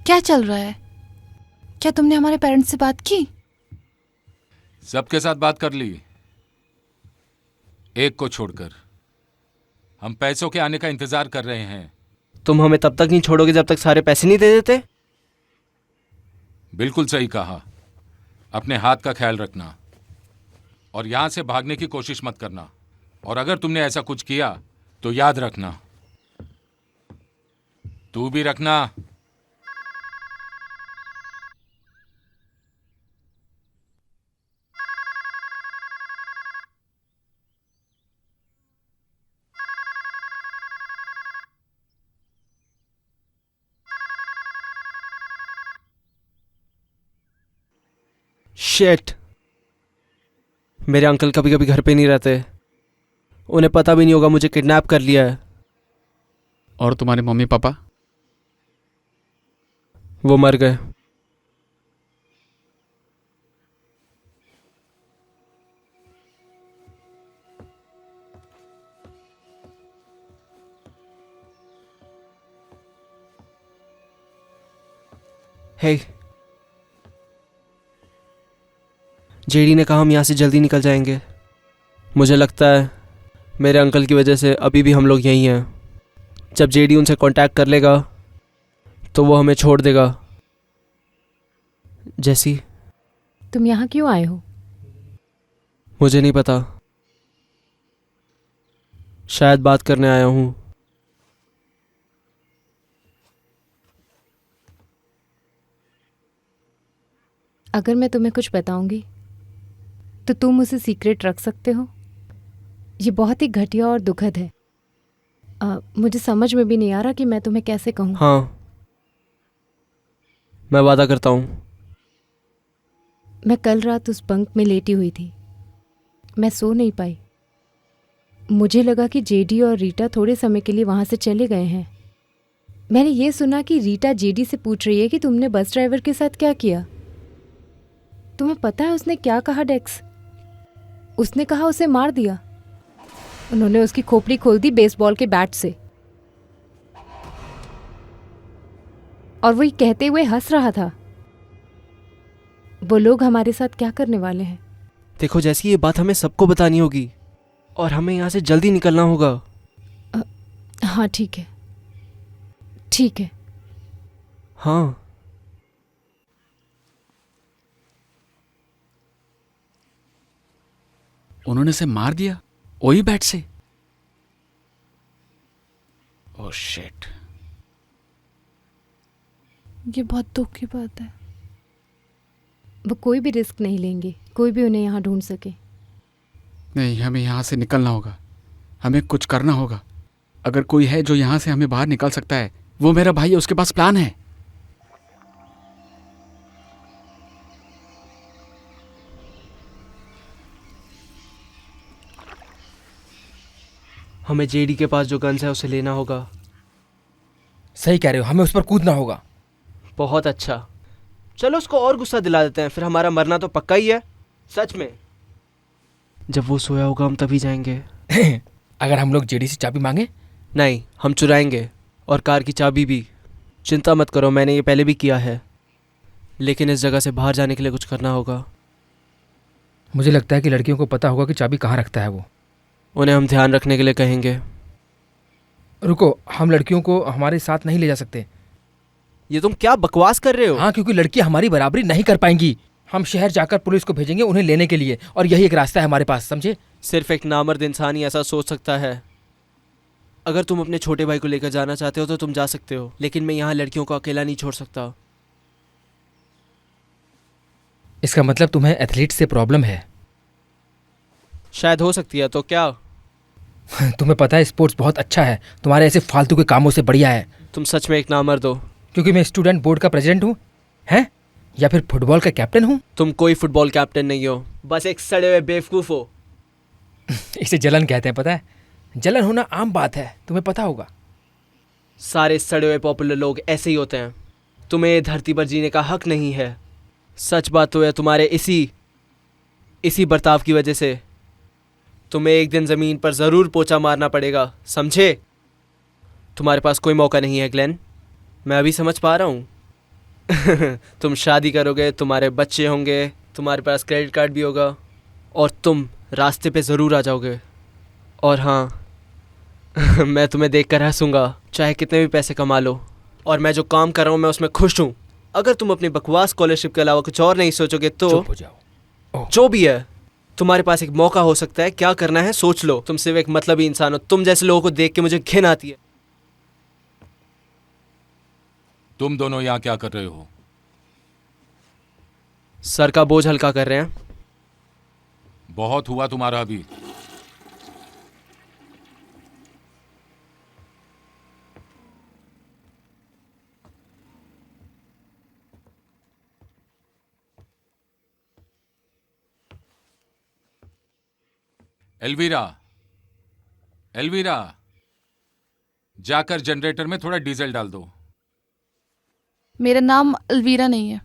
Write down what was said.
क्या चल रहा है? क्या तुमने हमारे पेरेंट्स से बात की? सबके साथ बात कर ली, एक को छोड़कर। हम पैसों के आने का इंतजार कर रहे हैं। तुम हमें तब तक नहीं छोड़ोगे जब तक सारे पैसे नहीं दे देते? बिल्कुल सही कहा। अपने हाथ का ख्याल रखना और यहां से भागने की कोशिश मत करना। और अगर तुमने ऐसा कुछ किया तो याद रखना, तू भी रखना। शिट, मेरे अंकल कभी कभी घर पे नहीं रहते। उन्हें पता भी नहीं होगा मुझे किडनैप कर लिया है। और तुम्हारे मम्मी पापा? वो मर गए। हे, जेडी ने कहा हम यहाँ से जल्दी निकल जाएंगे। मुझे लगता है मेरे अंकल की वजह से अभी भी हम लोग यहीं हैं। जब जेडी उनसे कांटेक्ट कर लेगा तो वो हमें छोड़ देगा। जैसी, तुम यहाँ क्यों आए हो? मुझे नहीं पता, शायद बात करने आया हूँ। अगर मैं तुम्हें कुछ बताऊंगी तो तुम उसे सीक्रेट रख सकते हो? ये बहुत ही घटिया और दुखद है। मुझे समझ में भी नहीं आ रहा कि मैं तुम्हें कैसे कहूँ। हाँ, मैं वादा करता हूँ। मैं कल रात उस बंक में लेटी हुई थी। मैं सो नहीं पाई। मुझे लगा कि जेडी और रीटा थोड़े समय के लिए वहाँ से चले गए हैं। मैंने ये सुना कि रीटा जेडी से पूछ रही है कि तुमने बस ड्राइवर के साथ क्या किया। तुम्हें पता है उसने क्या कहा डेक्स? उसने कहा उसे मार दिया। उन्होंने उसकी खोपड़ी खोल दी बेसबॉल के बैट से, और वो ये कहते हुए हंस रहा था। वो लोग हमारे साथ क्या करने वाले हैं? देखो, जैसी ये बात हमें सबको बतानी होगी और हमें यहाँ से जल्दी निकलना होगा। हाँ ठीक है, ठीक है। हाँ, उन्होंने इसे मार दिया वही बैट से? Oh shit. ये बहुत दुख की बात है। वो कोई भी रिस्क नहीं लेंगे, कोई भी उन्हें यहाँ ढूंढ सके। नहीं, हमें यहाँ से निकलना होगा। हमें कुछ करना होगा। अगर कोई है जो यहाँ से हमें बाहर निकाल सकता है, वो मेरा भाई है, उसके पास प्लान है। हमें जेडी के पास जो गन्स है उसे लेना होगा। सही कह रहे हो, हमें उस पर कूदना होगा। बहुत अच्छा, चलो उसको और गुस्सा दिला देते हैं, फिर हमारा मरना तो पक्का ही है। सच में, जब वो सोया होगा हम तभी जाएंगे। अगर हम लोग जेडी से चाबी मांगे? नहीं, हम चुराएंगे, और कार की चाबी भी। चिंता मत करो, मैंने ये पहले भी किया है। लेकिन इस जगह से बाहर जाने के लिए कुछ करना होगा। मुझे लगता है कि लड़कियों को पता होगा कि चाबी कहाँ रखता है वो। उन्हें हम ध्यान रखने के लिए कहेंगे। रुको, हम लड़कियों को हमारे साथ नहीं ले जा सकते। ये तुम क्या बकवास कर रहे हो? हाँ, क्योंकि लड़की हमारी बराबरी नहीं कर पाएंगी। हम शहर जाकर पुलिस को भेजेंगे उन्हें लेने के लिए, और यही एक रास्ता है हमारे पास, समझे? सिर्फ एक नामर्द इंसान ही ऐसा सोच सकता है। अगर तुम अपने छोटे भाई को लेकर जाना चाहते हो तो तुम जा सकते हो, लेकिन मैं यहाँ लड़कियों को अकेला नहीं छोड़ सकता। इसका मतलब तुम्हें एथलीट से प्रॉब्लम है? शायद हो सकती है, तो क्या? तुम्हें पता है स्पोर्ट्स बहुत अच्छा है, तुम्हारे ऐसे फालतू के कामों से बढ़िया है। तुम सच में एक नामर्द हो। क्योंकि मैं स्टूडेंट बोर्ड का प्रेसिडेंट हूँ, हैं? या फिर फुटबॉल का कैप्टन हूँ? तुम कोई फुटबॉल कैप्टन नहीं हो, बस एक सड़े हुए बेवकूफ हो। इसे जलन कहते हैं, पता है? जलन होना आम बात है, तुम्हें पता होगा। सारे सड़े हुए पॉपुलर लोग ऐसे ही होते हैं। तुम्हें धरती पर जीने का हक नहीं है। सच बात तो है, तुम्हारे इसी बर्ताव की वजह से तुम्हें एक दिन ज़मीन पर ज़रूर पोछा मारना पड़ेगा, समझे? तुम्हारे पास कोई मौका नहीं है ग्लेन, मैं अभी समझ पा रहा हूँ। तुम शादी करोगे, तुम्हारे बच्चे होंगे, तुम्हारे पास क्रेडिट कार्ड भी होगा और तुम रास्ते पे ज़रूर आ जाओगे। और हाँ, मैं तुम्हें देखकर हंसूंगा चाहे कितने भी पैसे कमा लो। और मैं जो काम कर रहा हूँ मैं उसमें खुश हूँ। अगर तुम अपनी बकवास स्कॉलरशिप के अलावा कुछ और नहीं सोचोगे तो चुप हो जाओ। जो भी है, तुम्हारे पास एक मौका हो सकता है। क्या करना है सोच लो। तुम सिर्फ एक मतलबी इंसान हो। तुम जैसे लोगों को देख के मुझे घिन आती है। तुम दोनों यहाँ क्या कर रहे हो? सर का बोझ हल्का कर रहे हैं। बहुत हुआ तुम्हारा अभी। एल्वीरा, एल्वीरा, जाकर जनरेटर में थोड़ा डीजल डाल दो। मेरा नाम अलवीरा नहीं है।